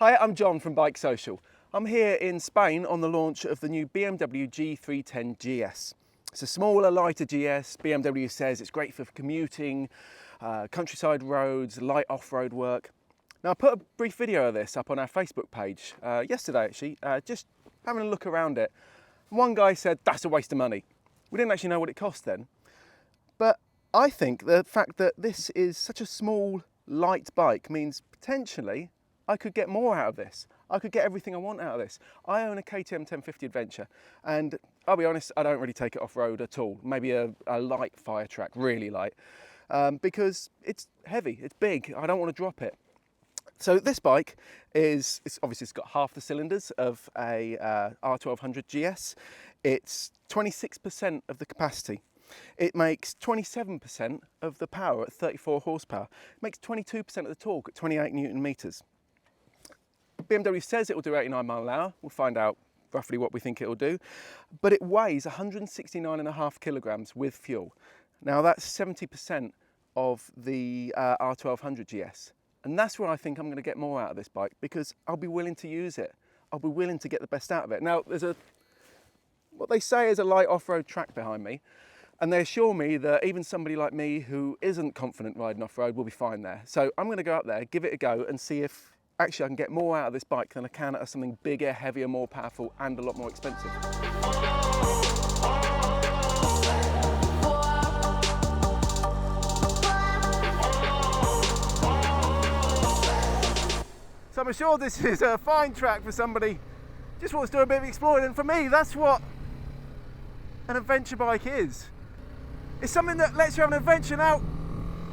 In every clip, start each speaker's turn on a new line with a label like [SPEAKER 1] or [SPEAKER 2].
[SPEAKER 1] Hi, I'm John from BikeSocial. I'm here in Spain on the launch of the new BMW G310 GS. It's a smaller, lighter GS. BMW says it's great for commuting, countryside roads, light off-road work. Now, I put a brief video of this up on our Facebook page yesterday, actually, just having a look around it. One guy said, that's a waste of money. We didn't actually know what it cost then. But I think the fact that this is such a small, light bike means potentially I could get more out of this. I could get everything I want out of this. I own a KTM 1050 Adventure, and I'll be honest, I don't really take it off-road at all. Maybe a light fire track, really light, because it's heavy, it's big, I don't want to drop it. So this bike it's got half the cylinders of a R1200 GS. It's 26% of the capacity. It makes 27% of the power at 34 horsepower. It makes 22% of the torque at 28 Newton meters. BMW says it will do 89 mile an hour. We'll find out roughly what we think it will do. But it weighs 169.5 kilograms with fuel. Now that's 70% of the R1200 GS. And that's where I think I'm going to get more out of this bike, because I'll be willing to use it. I'll be willing to get the best out of it. Now there's what they say is a light off-road track behind me. And they assure me that even somebody like me who isn't confident riding off-road will be fine there. So I'm going to go up there, give it a go, and see if actually I can get more out of this bike than I can out of something bigger, heavier, more powerful, and a lot more expensive. So I'm sure this is a fine track for somebody who just wants to do a bit of exploring, and for me, that's what an adventure bike is. It's something that lets you have an adventure. Now,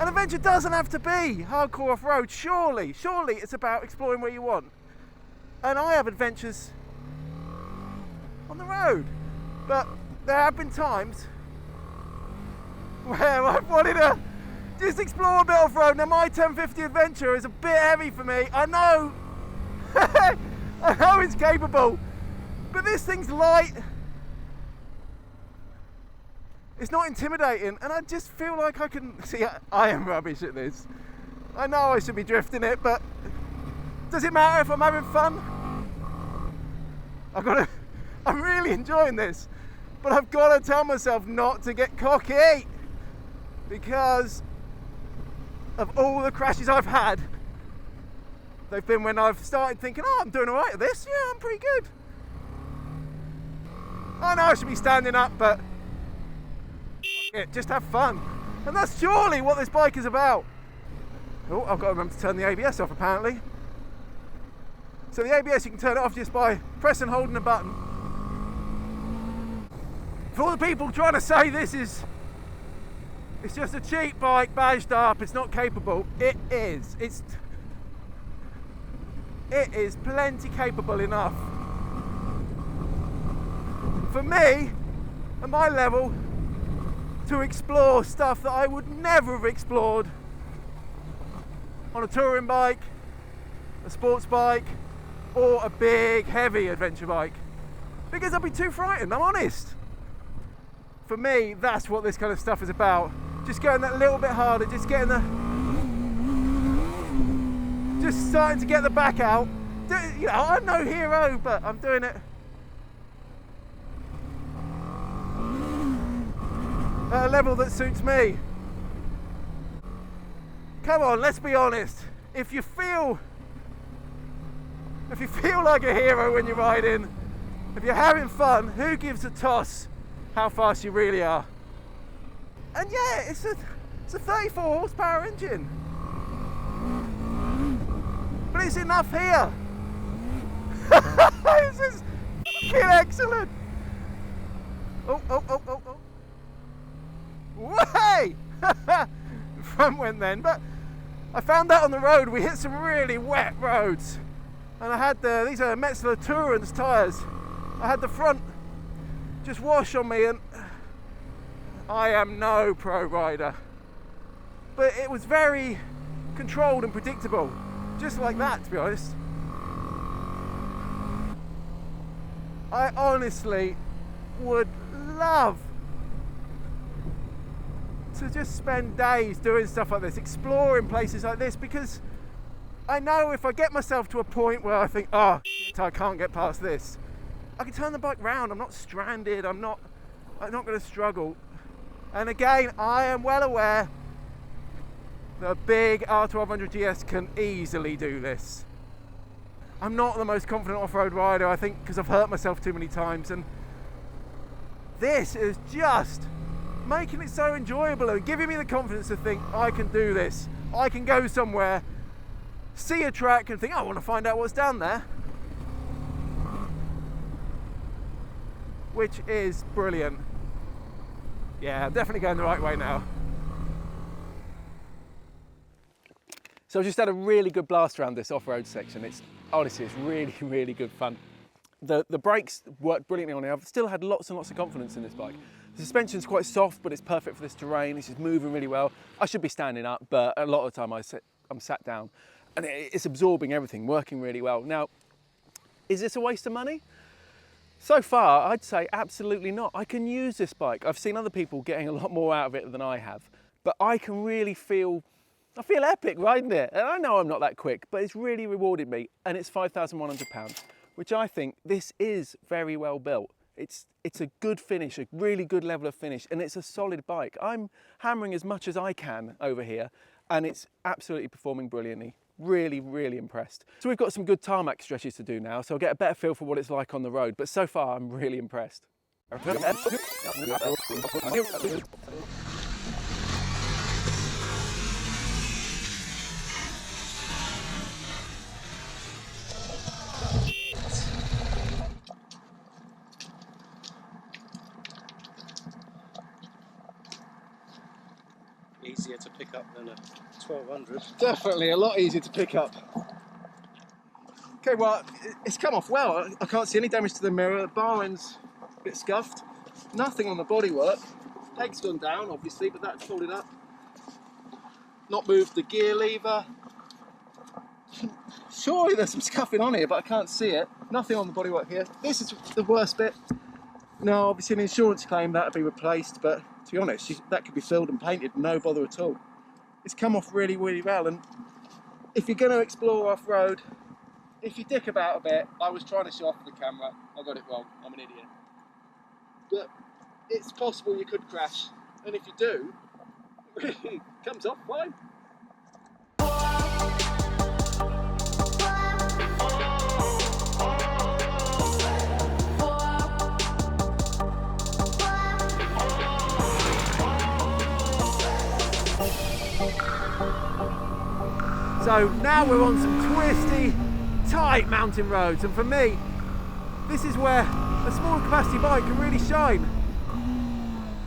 [SPEAKER 1] an adventure doesn't have to be hardcore off-road, surely it's about exploring where you want. And I have adventures on the road, but there have been times where I've wanted to just explore a bit off-road. Now my 1050 Adventure is a bit heavy for me, I know, I know it's capable, but this thing's light. It's not intimidating, and I just feel like I can... See, I am rubbish at this. I know I should be drifting it, but does it matter if I'm having fun? I'm really enjoying this, but I've got to tell myself not to get cocky, because of all the crashes I've had, they've been when I've started thinking, oh, I'm doing all right at this. Yeah, I'm pretty good. I know I should be standing up, but just have fun. And that's surely what this bike is about. Oh, I've got to remember to turn the ABS off, apparently. So the ABS, you can turn it off just by pressing and holding a button. For all the people trying to say it's just a cheap bike badged up, it's not capable, it is. It is plenty capable enough for me, at my level, to explore stuff that I would never have explored on a touring bike, a sports bike, or a big, heavy adventure bike, because I'd be too frightened, I'm honest. For me, that's what this kind of stuff is about. Just going that little bit harder, just starting to get the back out. You know, I'm no hero, but I'm doing it at a level that suits me. Come on, let's be honest. If you feel like a hero when you're riding, if you're having fun, who gives a toss how fast you really are? And yeah, it's a 34 horsepower engine, but it's enough here. This is fucking excellent. Oh. Way! Front went then, but I found that on the road. We hit some really wet roads, and I had these are Metzeler Tourance tyres. I had the front just wash on me, and I am no pro rider, but it was very controlled and predictable, just like that, to be honest. I honestly would love to just spend days doing stuff like this, exploring places like this, because I know if I get myself to a point where I think, oh, I can't get past this, I can turn the bike round. I'm not stranded. I'm not going to struggle. And again, I am well aware that a big R1200 GS can easily do this. I'm not the most confident off-road rider, I think, because I've hurt myself too many times, and this is just making it so enjoyable and giving me the confidence to think I can do this. I can go somewhere, see a track and think, I want to find out what's down there. Which is brilliant. Yeah, I'm definitely going the right way now. So I've just had a really good blast around this off-road section. Honestly, it's really, really good fun. The brakes work brilliantly on it. I've still had lots and lots of confidence in this bike. The suspension's quite soft, but it's perfect for this terrain. It's just moving really well. I should be standing up, but a lot of the time I'm sat down. And it's absorbing everything, working really well. Now, is this a waste of money? So far, I'd say absolutely not. I can use this bike. I've seen other people getting a lot more out of it than I have, but I can really feel epic riding it. And I know I'm not that quick, but it's really rewarded me, and it's £5,100, which I think this is very well built. It's a good finish, a really good level of finish, and it's a solid bike. I'm hammering as much as I can over here, and it's absolutely performing brilliantly. Really, really impressed. So we've got some good tarmac stretches to do now, so I'll get a better feel for what it's like on the road, but so far I'm really impressed.
[SPEAKER 2] Easier to pick up than a 1200.
[SPEAKER 1] Definitely a lot easier to pick up. Okay, well, it's come off well. I can't see any damage to the mirror. The bar end's a bit scuffed. Nothing on the bodywork. Leg's gone down, obviously, but that's folded up. Not moved the gear lever. Surely there's some scuffing on here, but I can't see it. Nothing on the bodywork here. This is the worst bit. No, obviously an insurance claim, that'll be replaced, but to be honest, that could be filled and painted, no bother at all. It's come off really, really well, and if you're going to explore off-road, if you dick about a bit, I was trying to show off the camera, I got it wrong, I'm an idiot. But it's possible you could crash, and if you do, it comes off fine. So now we're on some twisty, tight mountain roads, and for me, this is where a smaller capacity bike can really shine,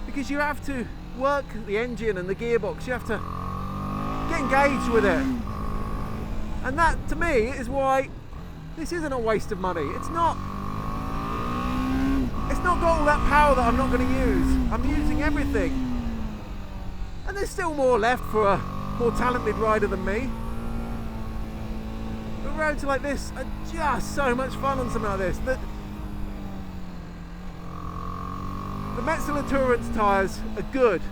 [SPEAKER 1] because you have to work the engine and the gearbox, you have to get engaged with it, and that to me is why this isn't a waste of money. It's not got all that power that I'm not going to use. I'm using everything, and there's still more left for a more talented rider than me. But roads like this are just so much fun on something like this. The Metzeler Tourance tyres are good.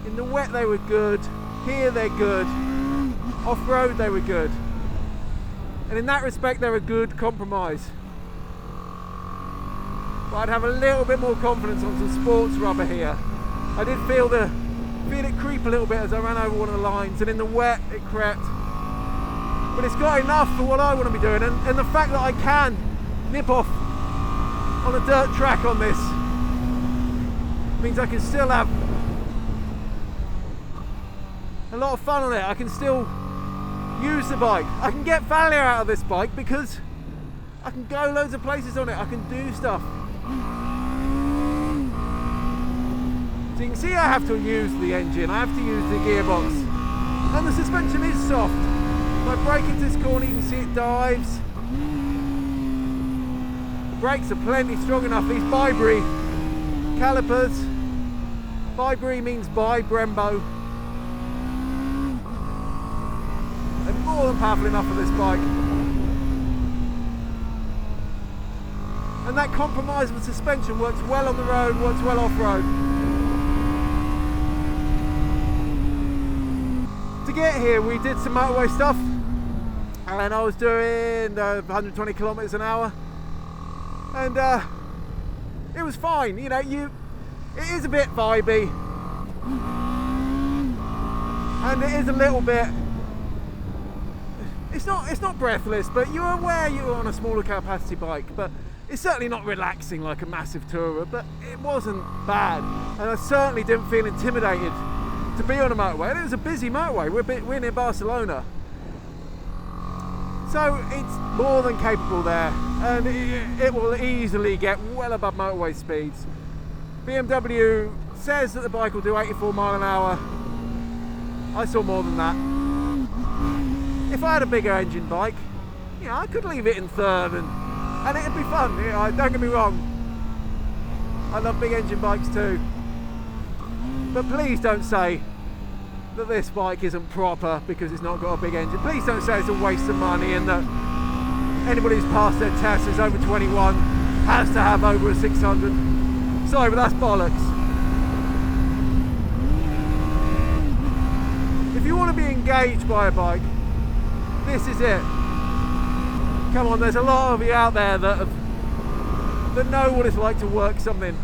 [SPEAKER 1] In the wet they were good, here they're good, off-road they were good. And in that respect they're a good compromise. But I'd have a little bit more confidence on some sports rubber here. I did feel it creep a little bit as I ran over one of the lines, and in the wet it crept. But it's got enough for what I want to be doing, and the fact that I can nip off on a dirt track on this means I can still have a lot of fun on it. I can still use the bike. I can get failure out of this bike because I can go loads of places on it. I can do stuff. So you can see I have to use the engine, I have to use the gearbox, and the suspension is soft. When I brake into this corner, you can see it dives. The brakes are plenty strong enough. These Bi-Bri calipers, Bi-Bri means by Brembo. They're more than powerful enough for this bike. And that compromise with suspension works well on the road, works well off-road. To get here, we did some motorway stuff. and I was doing 120 kilometers an hour, and it was fine. You know, it is a bit vibey, and it is a little bit. It's not breathless, but you're aware you're on a smaller capacity bike, but it's certainly not relaxing like a massive tourer, but it wasn't bad. And I certainly didn't feel intimidated to be on a motorway. And it was a busy motorway, we're near Barcelona. So it's more than capable there, and it will easily get well above motorway speeds. BMW says that the bike will do 84 mile an hour. I saw more than that. If I had a bigger engine bike, you know, I could leave it in third and it'd be fun. You know, don't get me wrong, I love big engine bikes too. But please don't say that this bike isn't proper because it's not got a big engine. Please don't say it's a waste of money and that anybody who's passed their test is over 21 has to have over a 600. Sorry, but that's bollocks. If you want to be engaged by a bike, this is it. Come on, there's a lot of you out there that know what it's like to work something.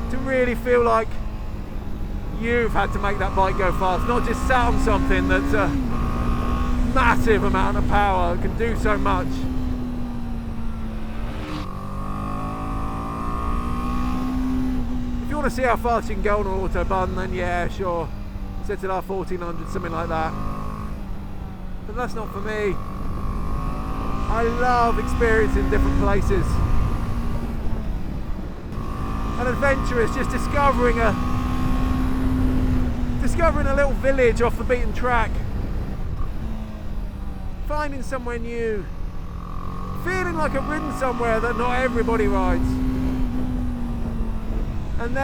[SPEAKER 1] To really feel like you've had to make that bike go fast, not just sat on something that's a massive amount of power, can do so much. If you want to see how fast you can go on an autobahn, then yeah, sure. Set it up 1400, something like that. But that's not for me. I love experiencing different places. And adventurous, just discovering a little village off the beaten track. Finding somewhere new. Feeling like I've ridden somewhere that not everybody rides. And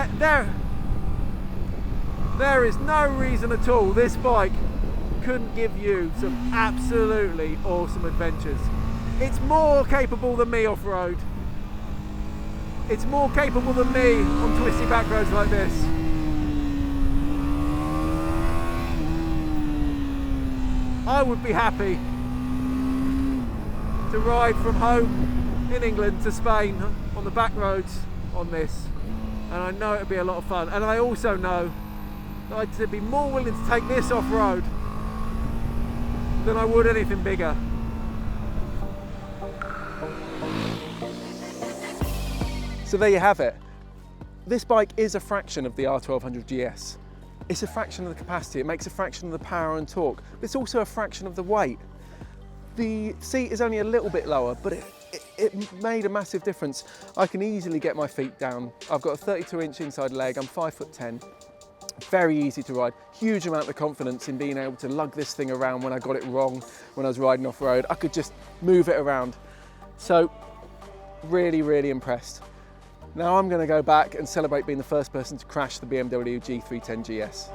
[SPEAKER 1] there is no reason at all this bike couldn't give you some absolutely awesome adventures. It's more capable than me off-road. It's more capable than me on twisty back roads like this. I would be happy to ride from home in England to Spain on the back roads on this, and I know it would be a lot of fun. And I also know that I'd be more willing to take this off-road than I would anything bigger. So there you have it. This bike is a fraction of the R1200 GS. It's a fraction of the capacity, it makes a fraction of the power and torque, but it's also a fraction of the weight. The seat is only a little bit lower, but it made a massive difference. I can easily get my feet down. I've got a 32-inch inside leg, I'm 5'10". Very easy to ride, huge amount of confidence in being able to lug this thing around when I got it wrong, when I was riding off-road. I could just move it around. So, really, really impressed. Now I'm going to go back and celebrate being the first person to crash the BMW G310 GS.